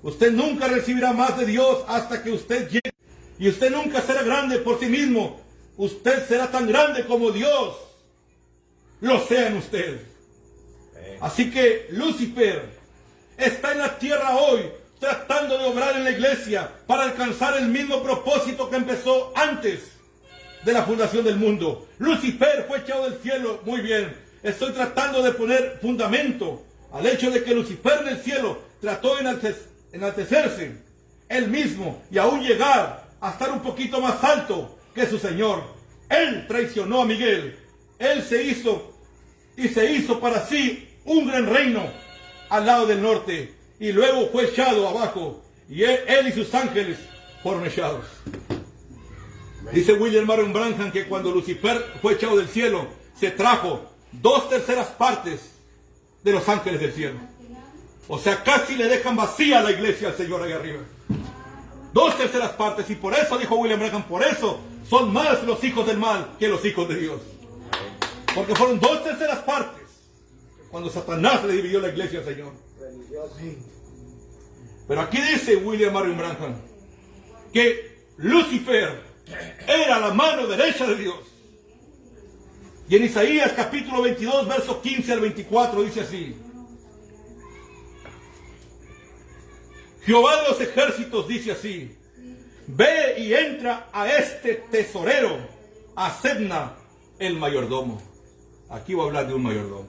Usted nunca recibirá más de Dios hasta que usted llegue. Y usted nunca será grande por sí mismo. Usted será tan grande como Dios lo sea en usted. Así que Lucifer está en la tierra hoy tratando de obrar en la iglesia para alcanzar el mismo propósito que empezó antes de la fundación del mundo. Lucifer fue echado del cielo. Muy bien. Estoy tratando de poner fundamento al hecho de que Lucifer en el cielo trató de enaltecerse él mismo y aún llegar a estar un poquito más alto que su Señor. Él traicionó a Miguel. Él se hizo para sí un gran reino al lado del norte, y luego fue echado abajo, y él y sus ángeles fueron echados. Dice William Marion Branham que cuando Lucifer fue echado del cielo, se trajo 2/3 partes de los ángeles del cielo. O sea, casi le dejan vacía la iglesia al Señor ahí arriba. 2/3 partes. Y por eso, dijo William Branham, por eso son más los hijos del mal que los hijos de Dios. Porque fueron 2/3 partes cuando Satanás le dividió la iglesia al Señor. Pero aquí dice William Marion Branham que Lucifer era la mano derecha de Dios. Y en Isaías capítulo 22, versos 15 al 24 dice así: Jehová de los ejércitos dice así: ve y entra a este tesorero, a Sebna, el mayordomo. Aquí voy a hablar de un mayordomo.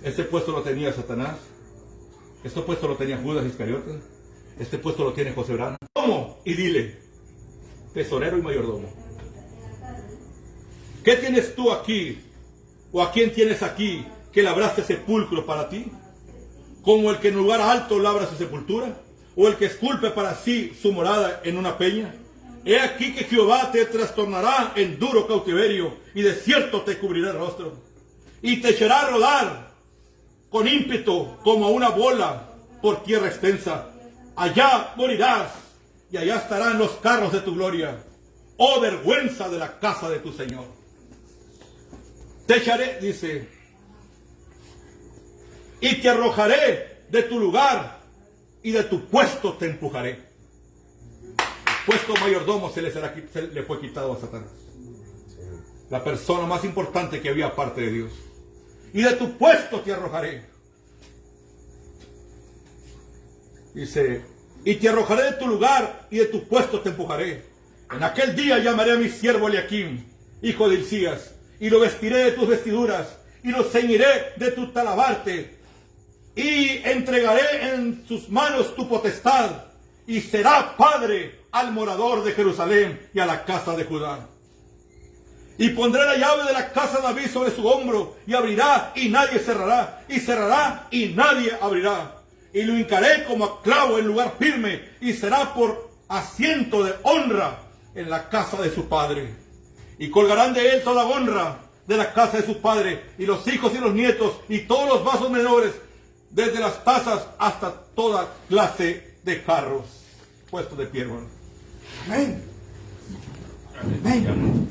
Este puesto lo tenía Satanás. Este puesto lo tenía Judas Iscariote. Este puesto lo tiene José Brano. ¿Cómo? Y dile: tesorero y mayordomo. ¿Qué tienes tú aquí? ¿O a quién tienes aquí que labraste sepulcro para ti? ¿Como el que en lugar alto labra su sepultura? ¿O el que esculpe para sí su morada en una peña? He aquí que Jehová te trastornará en duro cautiverio, y de cierto te cubrirá el rostro, y te echará a rodar con ímpetu como una bola por tierra extensa. Allá morirás, y allá estarán los carros de tu gloria. Oh vergüenza de la casa de tu Señor. Te echaré, dice, y te arrojaré de tu lugar, y de tu puesto te empujaré. El puesto mayordomo se le fue quitado a Satanás, la persona más importante que había aparte de Dios. Y de tu puesto te arrojaré. Dice, y te arrojaré de tu lugar, y de tu puesto te empujaré. En aquel día llamaré a mi siervo Eliaquim, hijo de Hilcías, y lo vestiré de tus vestiduras, y lo ceñiré de tu talabarte, y entregaré en sus manos tu potestad, y será padre al morador de Jerusalén y a la casa de Judá. Y pondré la llave de la casa de David sobre su hombro, y abrirá y nadie cerrará, y cerrará y nadie abrirá. Y lo hincaré como a clavo en lugar firme, y será por asiento de honra en la casa de su padre. Y colgarán de él toda honra de la casa de su padre, y los hijos y los nietos, y todos los vasos menores, desde las tazas hasta toda clase de jarros. Puesto de pie, hermano. Amén. Amén.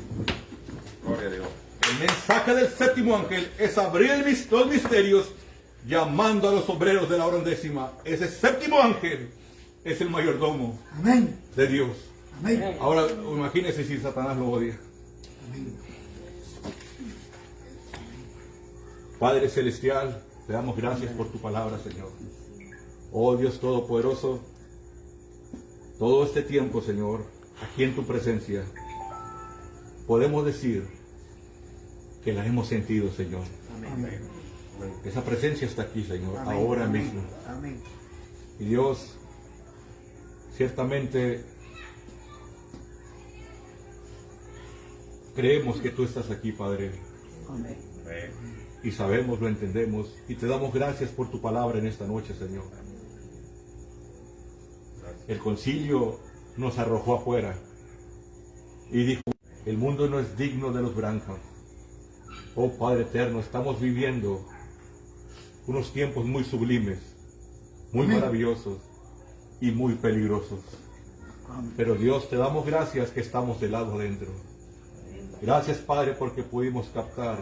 Gloria a Dios. El mensaje del séptimo ángel es abrir los misterios, llamando a los obreros de la hora undécima. Ese séptimo ángel es el mayordomo Amén. de Dios. Amén. Ahora imagínense si Satanás lo odia. Amén. Padre celestial, te damos gracias por tu palabra, Señor. Oh Dios Todopoderoso, todo este tiempo, Señor, aquí en tu presencia, podemos decir que la hemos sentido, Señor. Amén. Esa presencia está aquí, Señor, Amén. ahora Amén. mismo. Amén. Y Dios, ciertamente creemos que tú estás aquí, Padre, Amén. Amén. y sabemos, lo entendemos, y te damos gracias por tu palabra en esta noche, Señor. El concilio nos arrojó afuera y dijo, el mundo no es digno de los blancos. Oh Padre eterno, estamos viviendo unos tiempos muy sublimes, muy Amén. maravillosos y muy peligrosos. Amén. Pero Dios, te damos gracias que estamos del lado adentro. Gracias, Padre, porque pudimos captar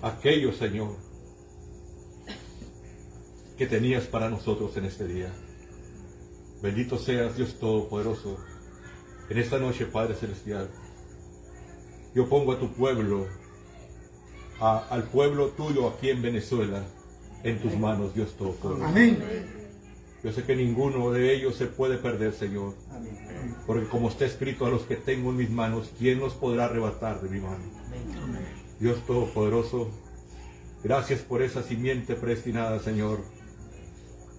aquello, Señor, que tenías para nosotros en este día. Bendito seas, Dios Todopoderoso. En esta noche, Padre Celestial, yo pongo a tu pueblo, al pueblo tuyo aquí en Venezuela, en tus manos, Dios Todopoderoso. Amén. Yo sé que ninguno de ellos se puede perder, Señor. Amén. Porque como está escrito, a los que tengo en mis manos, ¿quién los podrá arrebatar de mi mano? Dios Todopoderoso, gracias por esa simiente predestinada, Señor.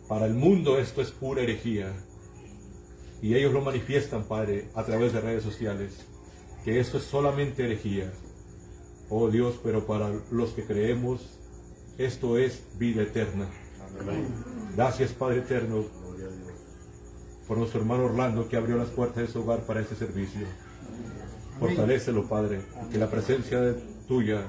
Para el mundo esto es pura herejía. Y ellos lo manifiestan, Padre, a través de redes sociales, que esto es solamente herejía. Oh Dios, pero para los que creemos, esto es vida eterna. Gracias, Padre eterno, por nuestro hermano Orlando que abrió las puertas de su hogar para este servicio. Fortalécelo, Padre, que la presencia tuya